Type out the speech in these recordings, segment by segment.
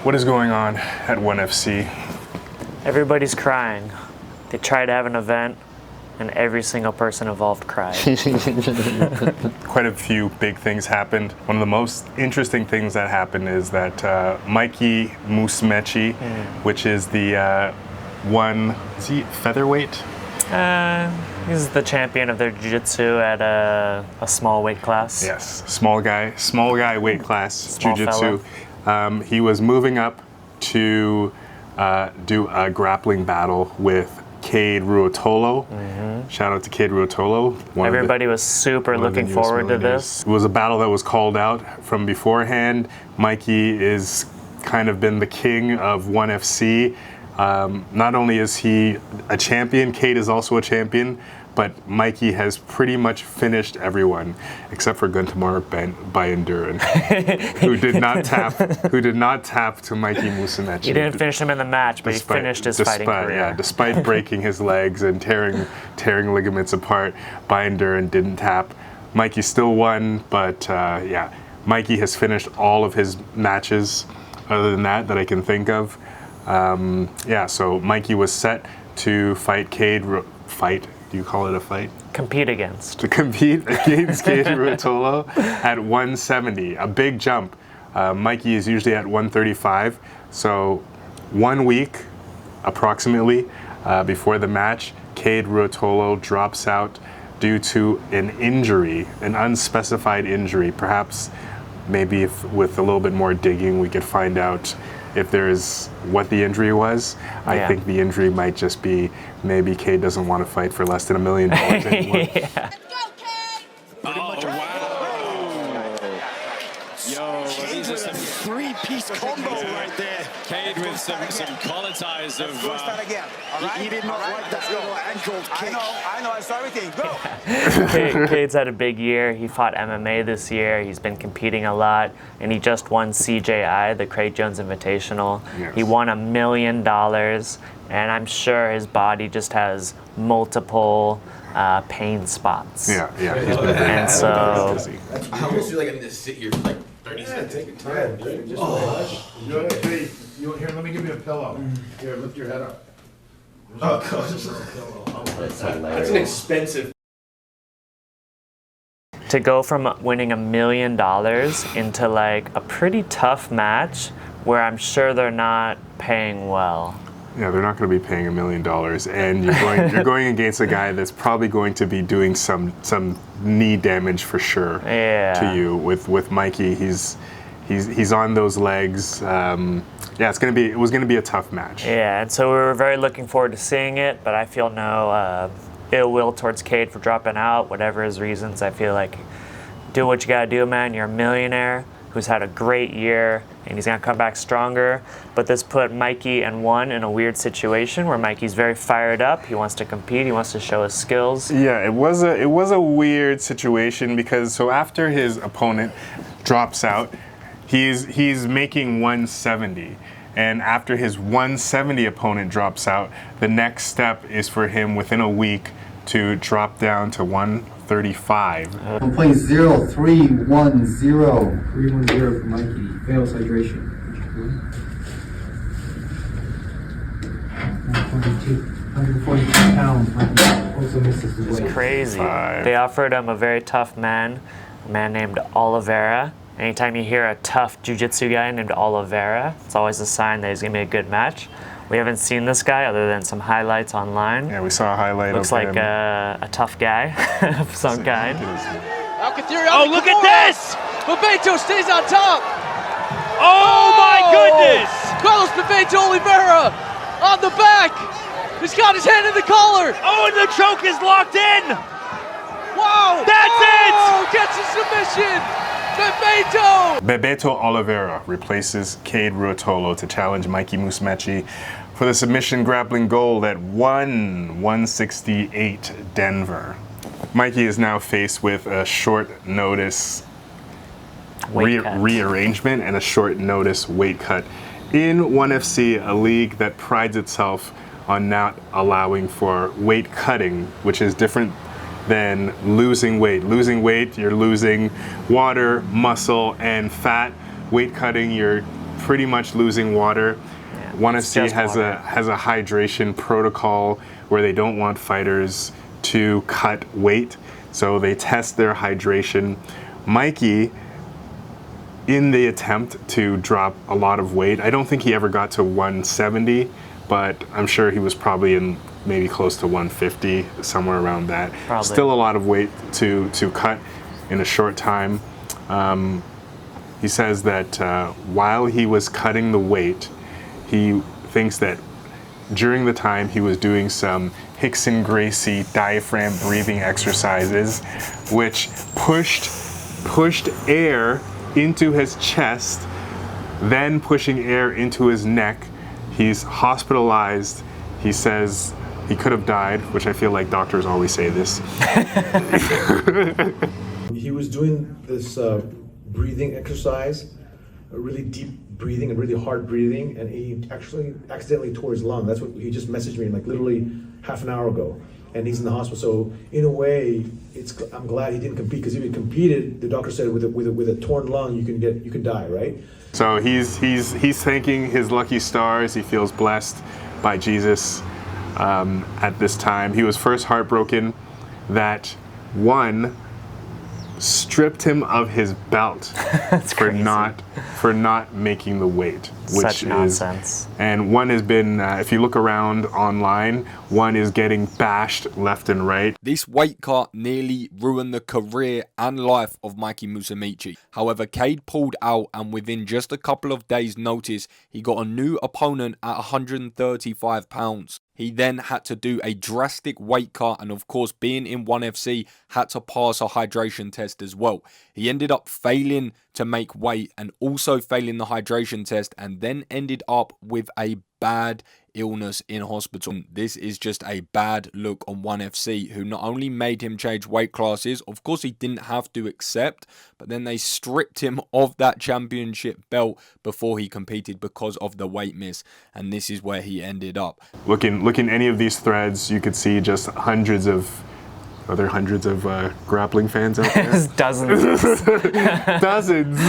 What is going on at 1FC? Everybody's crying. They tried to have an event, and every single person involved cried. Quite a few big things happened. One of the most interesting things that happened is that Mikey Musmeci, which is the is he featherweight? He's the champion of their jiu-jitsu at a small weight class. Yes, small guy weight class, jiu-jitsu. He was moving up to do a grappling battle with Kade Ruotolo. Shout out to Kade Ruotolo. Everybody was super looking forward to this. It was a battle that was called out from beforehand. Mikey is kind of been the king of 1FC. Not only is he a champion, Kade is also a champion, but Mikey has pretty much finished everyone except for Gantumur Bayanduuren, who did not tap to Mikey Musumeci. He didn't finish him in the match, but he finished his fighting career. Yeah, despite breaking his legs and tearing ligaments apart, Bayanduuren didn't tap. Mikey still won, but yeah, Mikey has finished all of his matches other than that I can think of. Yeah, so Mikey was set to fight Kade. Do you call it a fight? Compete against. To compete against Kade Ruotolo at 170, a big jump. Mikey is usually at 135, so 1 week approximately before the match, Kade Ruotolo drops out due to an injury, an unspecified injury. Perhaps, maybe if with a little bit more digging, we could find out if there's what the injury was. I think the injury might just be maybe Kade doesn't want to fight for less than $1 million anymore. Let's go, Kade! Oh, wow. Yo, these are some three-piece combo right there. Kade with some collar ties of... Let's start again, all right? He did not like that little ankle kick. I know, I saw everything. Go! Cade's had a big year. He fought MMA this year. He's been competing a lot, and he just won CJI, the Craig Jones Invitational. Yes. He won $1 million, and I'm sure his body just has multiple pain spots. Yeah, he's been very And so... busy. I almost feel like I need to sit here for like 30 seconds. Take your time, dude. Just relax. You know what? Hey, here, let me give you a pillow. Here, lift your head up. Oh, God. That's an expensive. To go from winning $1 million into like a pretty tough match where I'm sure they're not paying well. Yeah, they're not going to be paying $1 million, and you're going against a guy that's probably going to be doing some knee damage for sure to you. With Mikey, he's on those legs. Yeah, it was gonna be a tough match. Yeah, and so we were very looking forward to seeing it, but I feel no ill will towards Kade for dropping out, whatever his reasons. I feel like do what you gotta do, man. You're a millionaire who's had a great year, and he's gonna come back stronger. But this put Mikey and one in a weird situation where Mikey's very fired up. He wants to compete. He wants to show his skills. Yeah, it was a weird situation because so after his opponent drops out, he's making 170. And after his 170 opponent drops out, the next step is for him within a week to drop down to 135. Play 0310. 310 for Mikey. Fails hydration. 142 pounds. Mikey also misses the weight. It's crazy. They offered him a very tough man, a man named Oliveira. Anytime you hear a tough jiu-jitsu guy named Oliveira, it's always a sign that he's going to be a good match. We haven't seen this guy other than some highlights online. Yeah, we saw a highlight Looks of like him. a tough guy of some kind. Oh, look at this! Bebeto stays on top. Oh my goodness! Carlos Bebeto Oliveira on the back. He's got his hand in the collar. Oh, and the choke is locked in! Wow! That's it! Gets a submission. Bebeto Oliviera replaces Kade Ruotolo to challenge Mikey Musmeci for the submission grappling gold at 168 Denver. Mikey is now faced with a short notice rearrangement and a short notice weight cut in 1FC, a league that prides itself on not allowing for weight cutting, which is different than losing weight. Losing weight, you're losing water, muscle, and fat. Weight cutting, you're pretty much losing water. ONE FC has a hydration protocol where they don't want fighters to cut weight, so they test their hydration. Mikey, in the attempt to drop a lot of weight, I don't think he ever got to 170, but I'm sure he was probably in maybe close to 150, somewhere around that. Probably. Still a lot of weight to cut in a short time. He says that while he was cutting the weight, he thinks that during the time he was doing some Rickson Gracie diaphragm breathing exercises, which pushed air into his chest, then pushing air into his neck. He's hospitalized. He says he could have died, which I feel like doctors always say this. He was doing this breathing exercise, a really deep breathing and really hard breathing, and he actually accidentally tore his lung. That's what he just messaged me like literally half an hour ago, and he's in the hospital. So in a way, I'm glad he didn't compete, because if he competed, the doctor said with a torn lung you can die, right? So he's thanking his lucky stars. He feels blessed by Jesus at this time. He was first heartbroken that ONE stripped him of his belt for not making the weight, which Such nonsense. And ONE has been, if you look around online, ONE is getting bashed left and right. This weight cut nearly ruined the career and life of Mikey Musumeci. However, Kade pulled out, and within just a couple of days' notice, he got a new opponent at 135 pounds. He then had to do a drastic weight cut, and of course, being in ONE FC, had to pass a hydration test as well. He ended up failing to make weight and also failing the hydration test, and then ended up with a bad illness in hospital. This is just a bad look on ONE FC, who not only made him change weight classes, of course he didn't have to accept, but then they stripped him of that championship belt before he competed because of the weight miss, and this is where he ended up. Look in any of these threads, you could see just hundreds of grappling fans out there. Dozens. Dozens.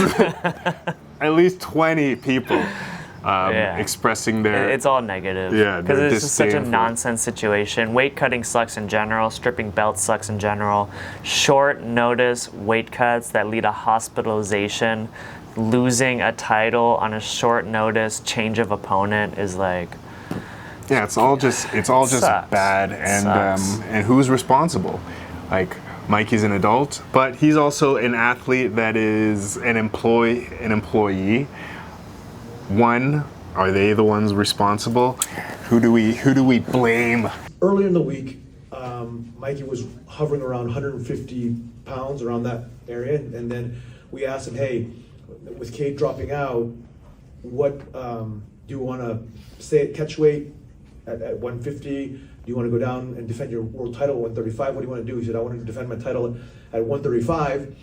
At least 20 people. Expressing their... It's all negative. Yeah, because it's just such a nonsense situation. Weight cutting sucks in general. Stripping belts sucks in general. Short notice weight cuts that lead to hospitalization. Losing a title on a short notice change of opponent is like... Yeah, it's all just bad, and who's responsible? Like, Mikey's an adult, but he's also an athlete that is an employee. ONE, are they the ones responsible? Who do we blame? Earlier in the week, Mikey was hovering around 150 pounds, around that area, and then we asked him, hey, with Kade dropping out, what do you want to stay at catch weight at 150? Do you want to go down and defend your world title at 135? What do you want to do? He said, I want to defend my title at 135.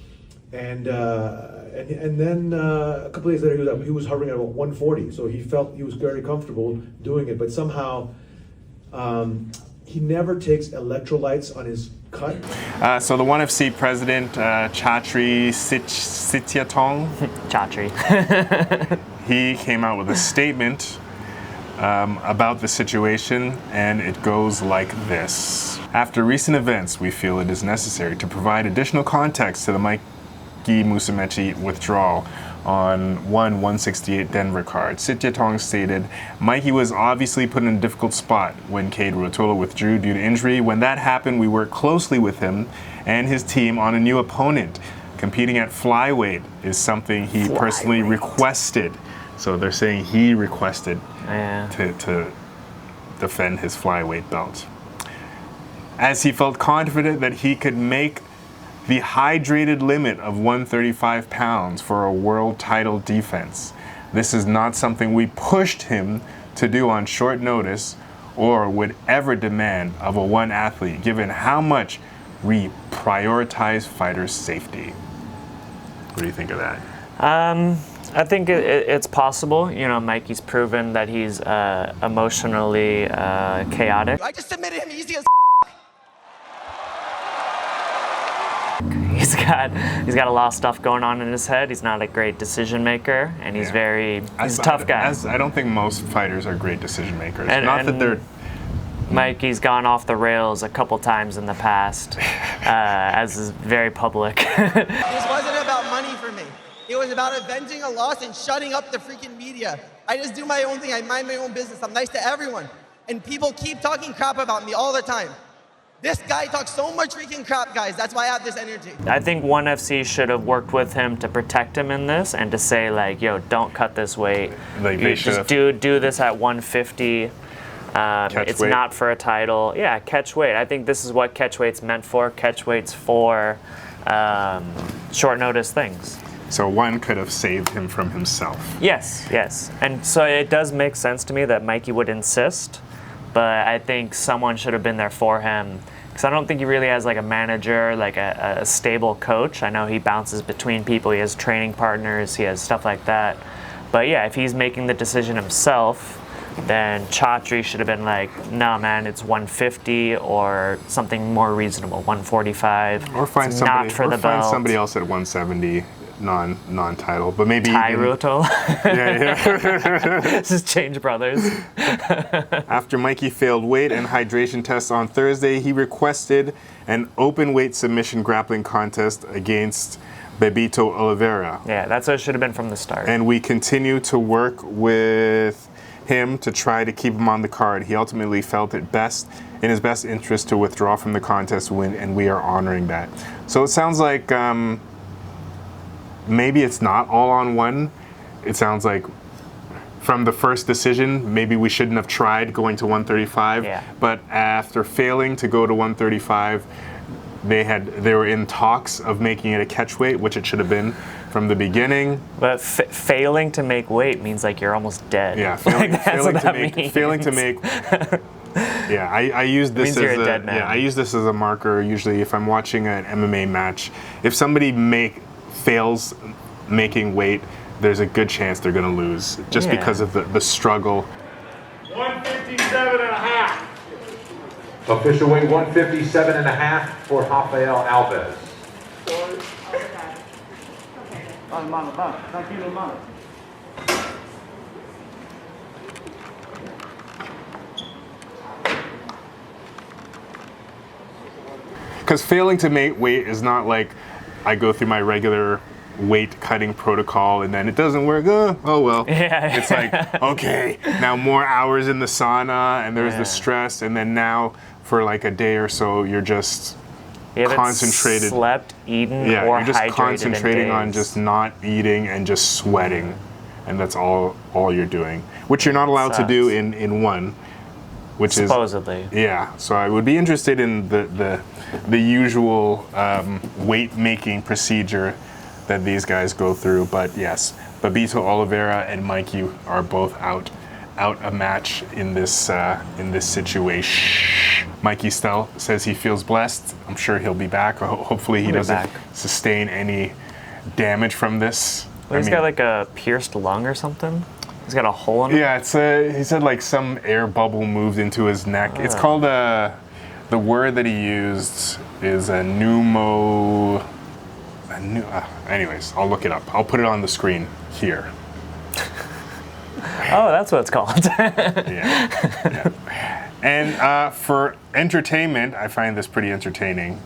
And then a couple days later, he was hovering at about 140. So he felt he was very comfortable doing it. But somehow, he never takes electrolytes on his cut. So the ONE FC president, Chatri Sityodtong, Chatri. He came out with a statement about the situation, and it goes like this. After recent events, we feel it is necessary to provide additional context to the Mikey Musumeci withdrawal on 1/168 Denver card. Sityodtong stated, Mikey was obviously put in a difficult spot when Kade Ruotolo withdrew due to injury. When that happened, we worked closely with him and his team on a new opponent. Competing at Flyweight is something he personally requested. So they're saying he requested to defend his Flyweight belt, as he felt confident that he could make the hydrated limit of 135 pounds for a world title defense. This is not something we pushed him to do on short notice or would ever demand of a ONE athlete, given how much we prioritize fighters' safety. What do you think of that? I think it's possible. You know, Mikey's proven that he's emotionally chaotic. I just submitted him easy as He's got a lot of stuff going on in his head. He's not a great decision maker, and he's he's a tough guy. I don't think most fighters are great decision makers. That they're. Mikey's gone off the rails a couple times in the past, as is very public. This wasn't about money for me. It was about avenging a loss and shutting up the freaking media. I just do my own thing. I mind my own business. I'm nice to everyone. And people keep talking crap about me all the time. This guy talks so much freaking crap, guys. That's why I have this energy. I think ONE FC should have worked with him to protect him in this and to say, like, yo, don't cut this weight. Like they just do this at 150. It's weight. Not for a title. Yeah, catch weight. I think this is what catch weight's meant for. Catch weight's for short notice things. So ONE could have saved him from himself. Yes. And so it does make sense to me that Mikey would insist, but I think someone should have been there for him. Because I don't think he really has like a manager, like a stable coach. I know he bounces between people. He has training partners. He has stuff like that. But yeah, if he's making the decision himself, then Chatri should have been like, nah, man, it's 150 or something more reasonable, 145. Or find it's somebody, not for or the find belt. somebody else at 170, non-title, but maybe Kade Ruotolo. Yeah. Just change brothers. After Mikey failed weight and hydration tests on Thursday, he requested an open weight submission grappling contest against Bebito Oliviera. Yeah, that's what it should have been from the start. And we continue to work with him to try to keep him on the card. He ultimately felt it in his best interest to withdraw from the contest win, and we are honoring that. So it sounds like maybe it's not all on ONE. It sounds like from the first decision, maybe we shouldn't have tried going to 135. Yeah. But after failing to go to 135, they were in talks of making it a catch weight, which it should have been from the beginning. But failing to make weight means like you're almost dead. Yeah, failing to make. Yeah, I use this as I use this as a marker. Usually, if I'm watching an MMA match, if somebody fails making weight, there's a good chance they're going to lose just because of the struggle. 157 and a half. Official weight 157 and a half for Rafael Alves. Because failing to make weight is not like I go through my regular weight cutting protocol and then it doesn't work. Oh well. Yeah. It's like, okay, now more hours in the sauna and there's the stress, and then now for like a day or so you're just concentrated. Slept, eaten, or you're just hydrated concentrating in on days. just not eating and just sweating, and that's all you're doing, which you're not allowed to do in ONE, which supposedly. So I would be interested in the usual weight making procedure that these guys go through. But yes, Bebito Oliviera and Mikey are both out a match in this situation. Mikey still says he feels blessed. I'm sure he'll be back. Hopefully he doesn't sustain any damage from this. Well, he's got like a pierced lung or something. He's got a hole in it. Yeah, he said like some air bubble moved into his neck. It's called the word that he used is a anyways, I'll look it up. I'll put it on the screen here. Oh, that's what it's called. Yeah. And for entertainment, I find this pretty entertaining.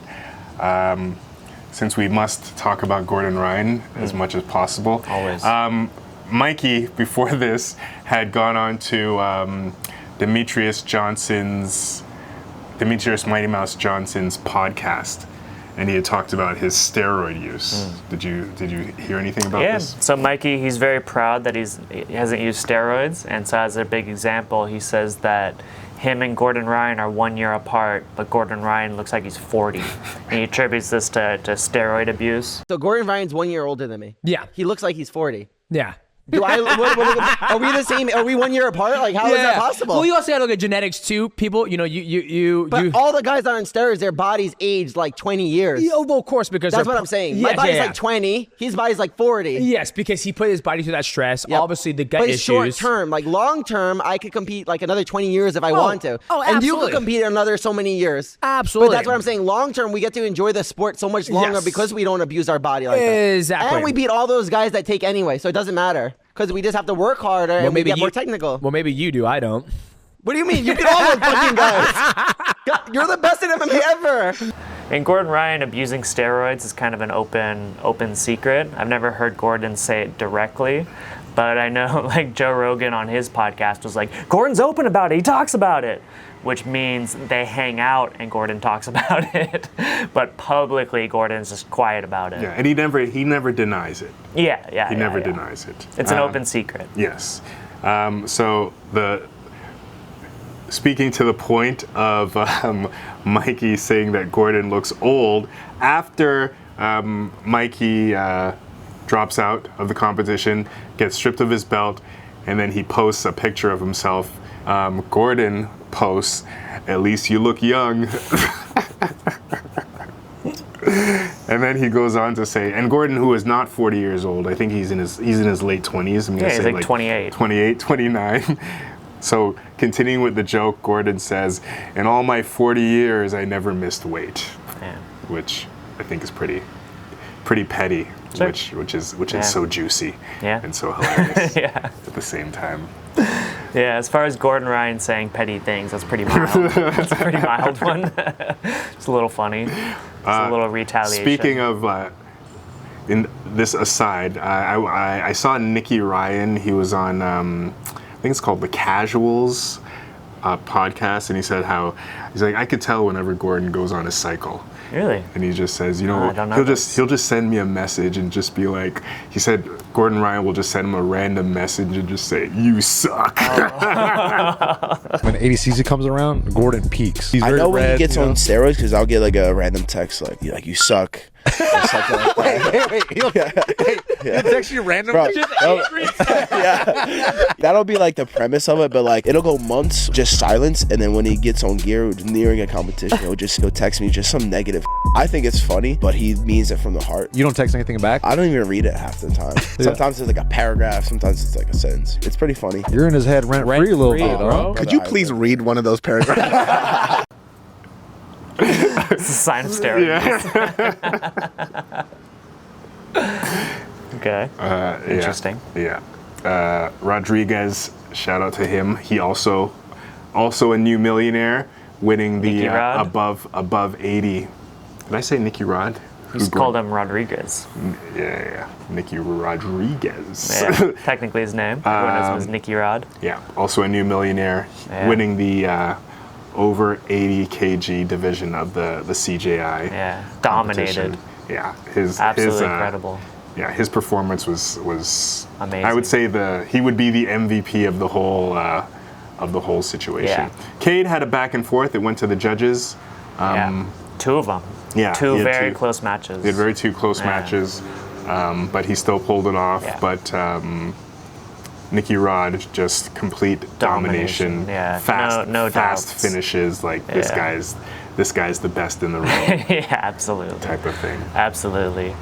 Since we must talk about Gordon Ryan as much as possible. Always. Mikey, before this, had gone on to Demetrius Mighty Mouse Johnson's podcast, and he had talked about his steroid use. Did you hear anything about this? So Mikey, he's very proud that he hasn't used steroids, and so as a big example, he says that him and Gordon Ryan are 1 year apart, but Gordon Ryan looks like he's 40. And he attributes this to steroid abuse. So Gordon Ryan's 1 year older than me. Yeah. He looks like he's 40. Yeah. Are we the same? Are we 1 year apart? Like, how is that possible? Well, you also gotta look at genetics too. People, But all the guys that are on steroids, their bodies aged like 20 years. Yeah, well, of course, because that's what I'm saying. My body's like 20. His body's like 40. Yes, because he put his body through that stress. Yep. Obviously, the gut but issues. short term, like long term, I could compete like another 20 years if I want to. Oh, and you absolutely. could compete another so many years. Absolutely. But that's what I'm saying. Long term, we get to enjoy the sport so much longer because we don't abuse our body like that. Exactly. And we beat all those guys that take anyway, so it doesn't matter. Because we just have to work harder and we get more technical. Well, maybe you do. I don't. What do you mean? You beat all those fucking guys. You're the best in MMA ever. And Gordon Ryan abusing steroids is kind of an open secret. I've never heard Gordon say it directly, but I know like Joe Rogan on his podcast was like, Gordon's open about it. He talks about it, which means they hang out and Gordon talks about it. But publicly, Gordon's just quiet about it. Yeah, and he never denies it. Yeah. He never denies it. It's an open secret. Yes. So speaking to the point of Mikey saying that Gordon looks old, after Mikey drops out of the competition, gets stripped of his belt, and then he posts a picture of himself, Gordon posts, "At least you look young." And then he goes on to say, and Gordon, who is not 40 years old, I think he's in his late 20s. I'm gonna he's say like 28. 28, 29. So continuing with the joke, Gordon says, "In all my 40 years, I never missed weight," which I think is pretty petty, sure. which is so juicy and so hilarious at the same time. Yeah, as far as Gordon Ryan saying petty things, that's pretty mild. That's a pretty mild one. It's a little funny. It's a little retaliation. Speaking of, in this aside, I saw Nicky Ryan. He was on, I think it's called The Casuals podcast, and he said he's like, I could tell whenever Gordon goes on a cycle. Really? And he just says, he'll just send me a message and just be like, he said Gordon Ryan will just send him a random message and just say, "You suck." When 80 season comes around, Gordon peaks. He's I very know when red, he gets on steroids because I'll get like a random text like you suck. Or something like that. Wait, he'll text you random. Bro, that'll be like the premise of it, but like it'll go months just silence, and then when he gets on gear nearing a competition, he'll text me just some negative. I think it's funny, but he means it from the heart. You don't text anything back? I don't even read it half the time. Sometimes it's like a paragraph, sometimes it's like a sentence. It's pretty funny. You're in his head rent free a little bit, bro. Could you please read one of those paragraphs? It's a sign of steroids. Okay. Interesting. Yeah. Rodriguez, shout out to him. He also a new millionaire, winning the above 80. Did I say Nicky Rod? Just called him Rodriguez. Yeah. Nicky Rodriguez. Yeah, technically his name. Everyone knows him as Nicky Rod. Yeah. Also a new millionaire, winning the over 80 kg division of the CJI. Yeah, dominated. Yeah, absolutely incredible. Yeah, his performance was amazing. I would say he would be the MVP of the whole situation. Yeah. Kade had a back and forth. It went to the judges. Two of them. Yeah, two very close matches. He had two close matches, but he still pulled it off. Yeah. But Nicky Rod, just complete domination. Yeah, fast finishes. Like this guy's the best in the room. Yeah, absolutely. Type of thing. Absolutely.